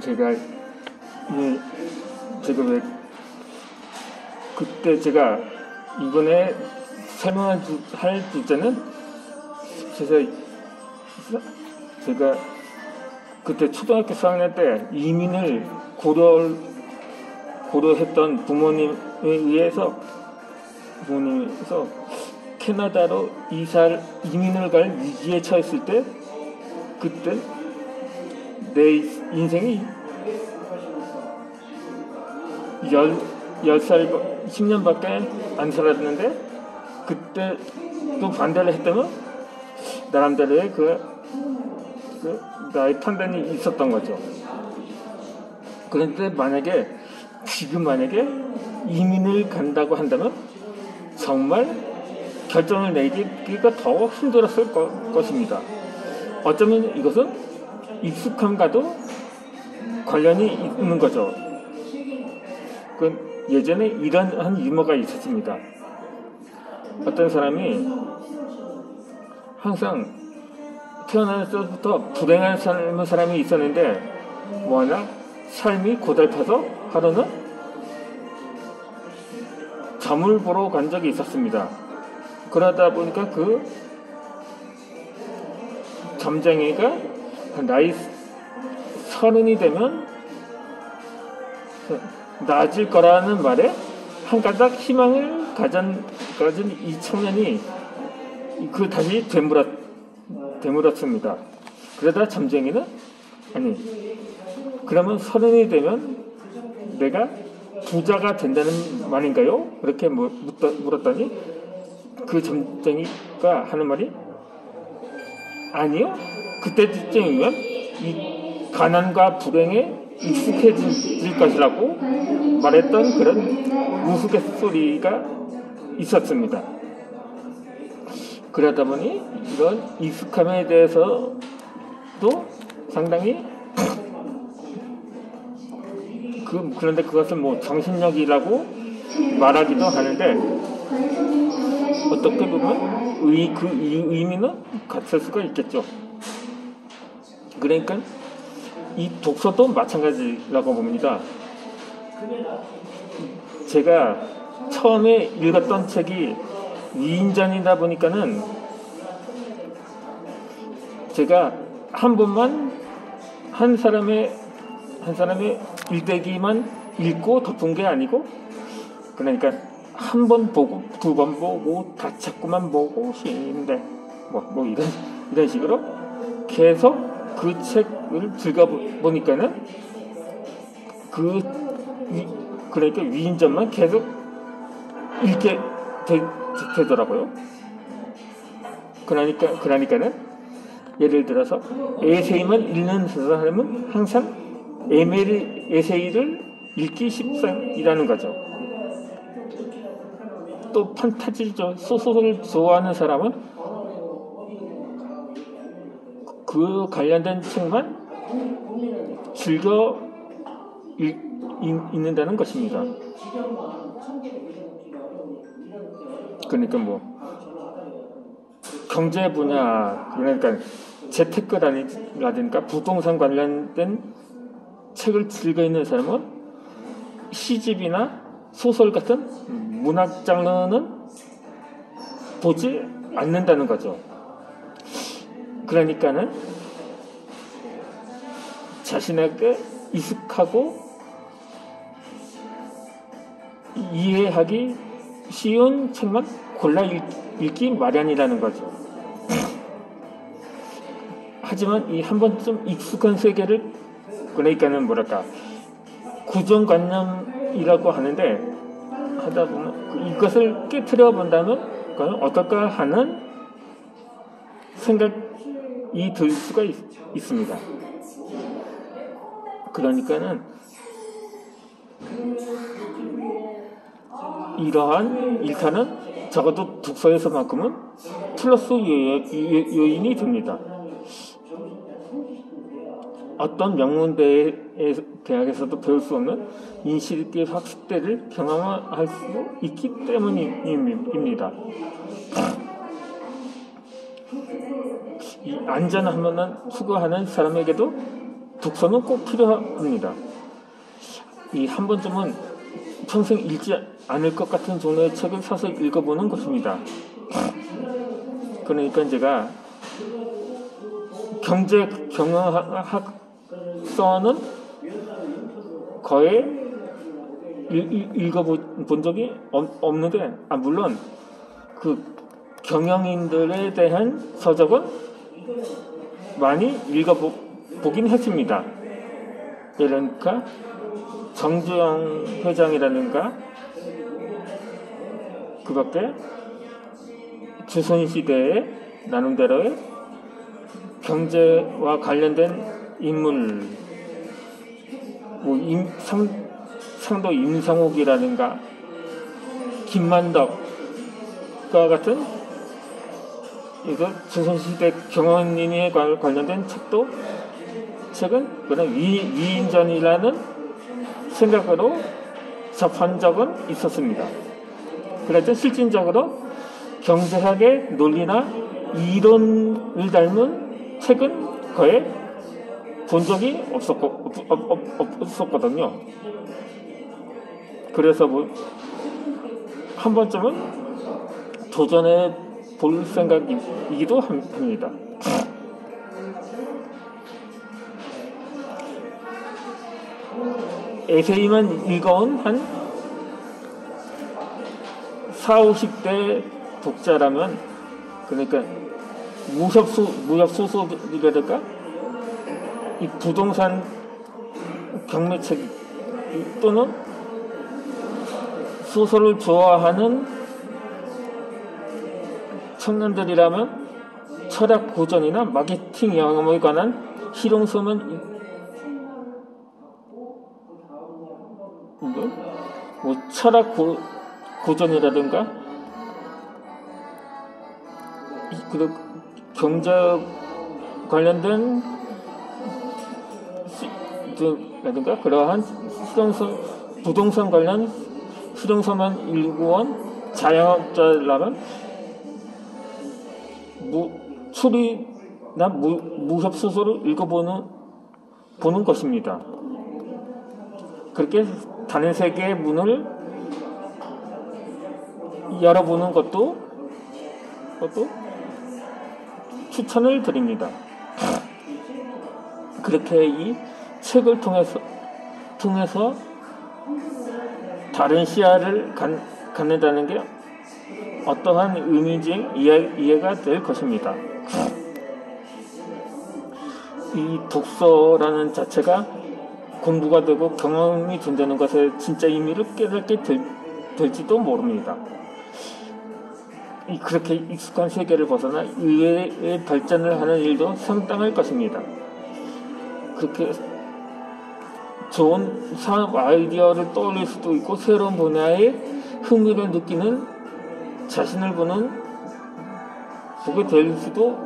제가 왜 그때 제가 이번에 설명할 주제는 제가 그때 초등학교 4학년 때 이민을 고려했던 부모님에 의해서 캐나다로 이민을 갈 위기에 처했을 때, 그때 내 인생이 10년밖에 안 살았는데, 그때 또 반대를 했다면 나름대로의 나의 판단이 있었던 거죠. 그런데 지금 만약에 이민을 간다고 한다면 정말 결정을 내기가 더 힘들었을 것입니다. 어쩌면 이것은 익숙함과도 관련이 있는 거죠. 예전에 이러한 유머가 있었습니다. 어떤 사람이 항상 태어나서부터 불행한 삶의 사람이 있었는데, 워낙 삶이 고달파서 하루는 점을 보러 간 적이 있었습니다. 그러다 보니까 그 점쟁이가 나이 30이 되면 나아질 거라는 말에 한 가닥 희망을 가진 이 청년이 다시 되물었습니다. 그러다 점쟁이는 그러면 30이 되면 내가 부자가 된다는 말인가요? 그렇게 물었더니 그 점쟁이가 하는 말이, 아니요, 그때쯤이면 이 가난과 불행에 익숙해질 것이라고 말했던 그런 우스갯소리가 있었습니다. 그러다 보니 이런 익숙함에 대해서도 상당히 그런데 그것을 정신력이라고 말하기도 하는데, 어떻게 보면 그 의미는 같을 수가 있겠죠. 그러니까 이 독서도 마찬가지라고 봅니다. 제가 처음에 읽었던 책이 위인전이다 보니까는 제가 한 번만 한 사람의 일대기만 읽고 덮은 게 아니고, 그러니까 한 번 보고 두 번 보고 다 자꾸만 보고 쉬는데 이런 식으로 계속 그 책을 읽어보니까는 그러니까 위인전만 계속 읽게 되더라고요. 그러니까는 예를 들어서 에세이만 읽는 사람은 항상 에세이를 읽기 십상이라는 거죠. 또 판타지죠. 소설을 좋아하는 사람은 그 관련된 책만 즐겨 읽는다는 것입니다. 그러니까 경제 분야, 그러니까 재테크라든가 부동산 관련된 책을 즐겨 읽는 사람은 시집이나 소설 같은 문학 장르는 보지 않는다는 거죠. 그러니까는 자신에게 익숙하고 이해하기 쉬운 책만 골라 읽기 마련이라는 거죠. 하지만 이 한 번쯤 익숙한 세계를, 그러니까는 고정관념이라고 하는데, 하다 보면 이것을 깨트려 본다면 그건 어떨까 하는 생각이 들 수가 있습니다. 그러니까는 이러한 일타는 적어도 독서에서만큼은 플러스 요인이 됩니다. 어떤 명문 대학에서도 배울 수 없는 인식의 확대를 경험할 수 있기 때문입니다. 이 안전함만 추구하는 사람에게도 독서는 꼭 필요합니다. 이 한 번쯤은 평생 읽지 않을 것 같은 종류의 책을 사서 읽어보는 것입니다. 그러니까 제가 경제 경영학서는 거의 읽어본 적이 없는데, 물론 그 경영인들에 대한 서적은 많이 읽어보긴 했습니다. 그러니까 정주영 회장이라든가 그 밖에 조선시대의 나름대로의 경제와 관련된 인물, 상도 임성옥이라든가 김만덕과 같은 이거 조선시대 경영인에 관련된 책은 그런 위인전이라는 생각으로 접한 적은 있었습니다. 그래도 실질적으로 경제학의 논리나 이론을 닮은 책은 거의 본 적이 없었거든요. 그래서 한 번쯤은 도전해 볼 생각이기도 합니다. 에세이만 읽어온 한 40, 50대 독자라면, 그러니까 무협소설이라든가 이 부동산 경매책 또는 소설을 좋아하는 청년들이라면 철학 고전이나 마케팅 영역에 관한 실용서는 철학 고전이라든가 그 경제 관련된 라든가 그러한 실용서, 부동산 관련 실용서만 읽어온 자영업자라면 추리나 무협소설을 읽어보는 것입니다. 그렇게 다른 세계의 문을 열어보는 것도 추천을 드립니다. 그렇게 이 책을 통해서 다른 시야를 갖는다는 게 어떠한 의미인지 이해가 될 것입니다. 이 독서라는 자체가 공부가 되고 경험이 된다는 것의 진짜 의미를 깨닫게 될지도 모릅니다. 그렇게 익숙한 세계를 벗어나 의외의 발전을 하는 일도 상당할 것입니다. 그렇게 좋은 사업 아이디어를 떠올릴 수도 있고 새로운 분야에 흥미를 느끼는 자신을 보게 될 수도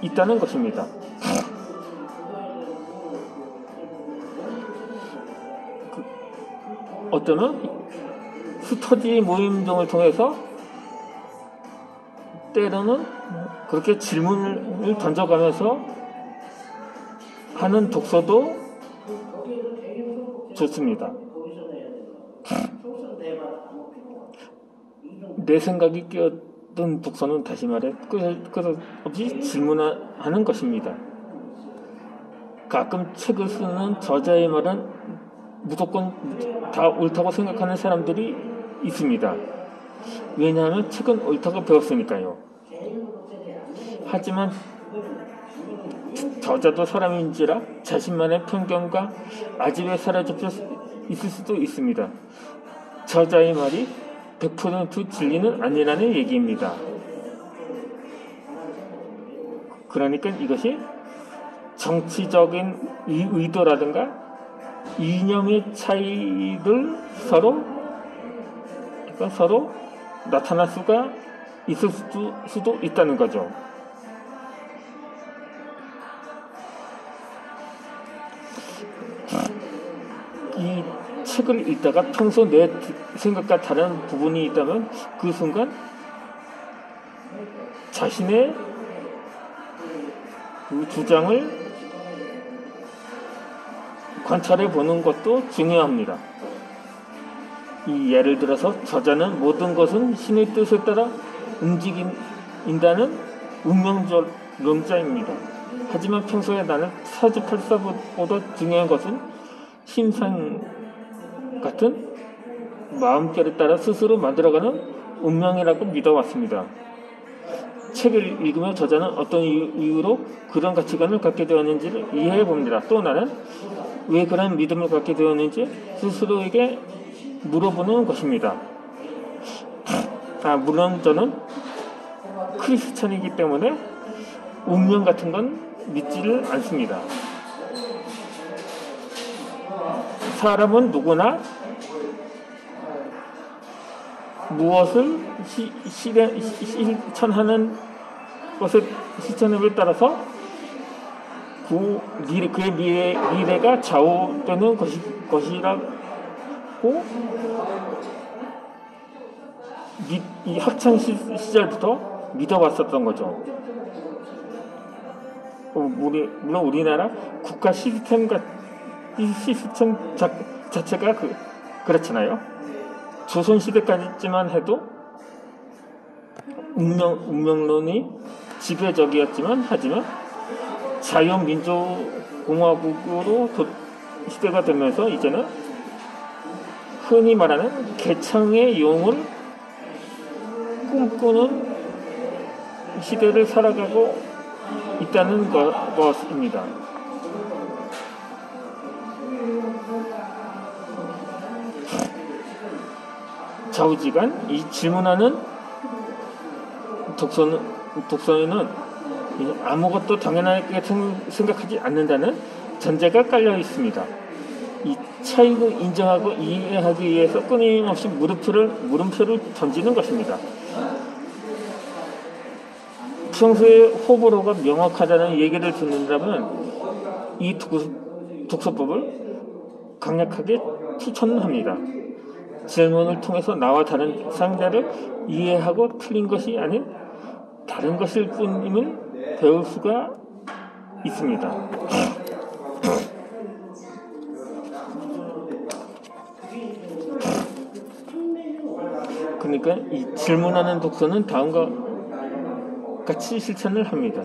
있다는 것입니다. 어쩌면 스터디 모임 등을 통해서 때로는 그렇게 질문을 던져가면서 하는 독서도 좋습니다. 내 생각이 끼어든 독서는 다시 말해 끝없이 질문하는 것입니다. 가끔 책을 쓰는 저자의 말은 무조건 다 옳다고 생각하는 사람들이 있습니다. 왜냐하면 책은 옳다고 배웠으니까요. 하지만 저자도 사람인지라 자신만의 편견과 아집에 사로잡혀 있을 수도 있습니다. 저자의 말이 100% 진리는 아니라는 얘기입니다. 그러니까 이것이 정치적인 의도라든가 이념의 차이를 서로 나타날 수가 있을 수도 있다는 거죠. 이 책을 읽다가 평소 내 생각과 다른 부분이 있다면 그 순간 자신의 그 주장을 관찰해 보는 것도 중요합니다. 이 예를 들어서 저자는 모든 것은 신의 뜻에 따라 움직인다는 운명론자입니다. 하지만 평소에 나는 사주팔자보다 중요한 것은 심상 같은 마음결에 따라 스스로 만들어가는 운명이라고 믿어왔습니다. 책을 읽으며 저자는 어떤 이유로 그런 가치관을 갖게 되었는지를 이해해 봅니다. 또 나는 왜 그런 믿음을 갖게 되었는지 스스로에게 물어보는 것입니다. 물론 저는 크리스찬이기 때문에 운명 같은 건 믿지를 않습니다. 사람은 누구나 무엇을 실천하는 것의 실천에 따라서 그의 미래가 좌우되는 것이라고 이 학창 시절부터 믿어왔었던 거죠. 물론 우리나라 국가 시스템 자체가 그렇잖아요. 조선시대까지만 해도 운명론이 지배적이었지만 하지만 자유민주공화국으로 시대가 되면서 이제는 흔히 말하는 개창의 용을 꿈꾸는 시대를 살아가고 있다는 것입니다. 좌우지간 이 질문하는 독서에는 아무것도 당연하게 생각하지 않는다는 전제가 깔려 있습니다. 이 차이를 인정하고 이해하기 위해서 끊임없이 물음표를 던지는 것입니다. 평소에 호불호가 명확하다는 얘기를 듣는다면 이 독서법을 강력하게 추천합니다. 질문을 통해서 나와 다른 상대를 이해하고 틀린 것이 아닌 다른 것일 뿐임을 배울 수가 있습니다. 그러니까 이 질문하는 독서는 다음과 같이 실천을 합니다.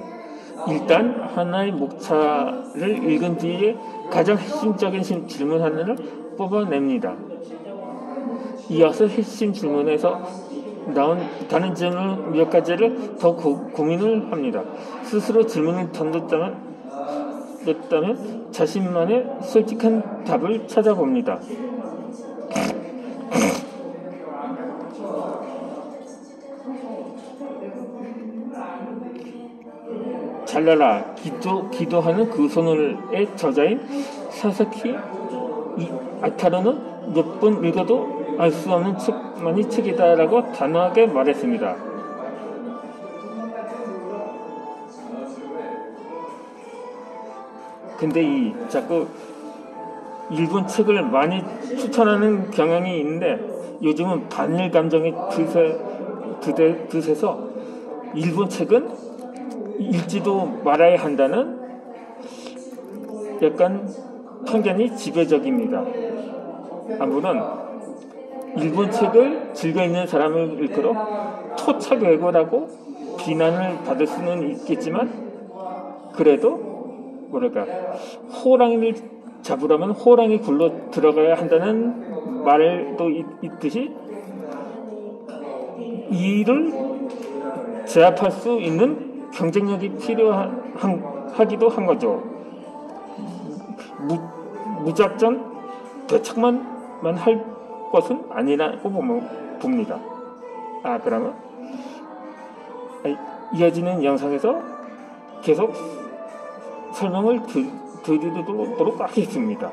일단 하나의 목차를 읽은 뒤에 가장 핵심적인 질문 하나를 뽑아냅니다. 이어서 핵심 질문에서 나온 다른 질문 몇 가지를 더 고민을 합니다. 스스로 질문을 던졌다면 자신만의 솔직한 답을 찾아봅니다. 잘라라 기도하는 그 손을의 저자인 사사키 아타루는 몇 번 읽어도 알 수 없는 책만이 책이다라고 단호하게 말했습니다. 근데 자꾸 일본 책을 많이 추천하는 경향이 있는데 요즘은 반일 감정이 드세서 일본 책은 읽지도 말아야 한다는 약간 편견이 지배적입니다. 물론 일본 책을 즐겨 읽는 사람을 일컬어 토착외고라고 비난을 받을 수는 있겠지만 그래도 호랑이를 잡으려면 호랑이 굴로 들어가야 한다는 말도 있듯이 이를 제압할 수 있는 경쟁력이 필요하기도 한 거죠. 무작정 대책만 할 것은 아니라고 봅니다. 그러면 이어지는 영상에서 계속 설명을 드리도록 하겠습니다.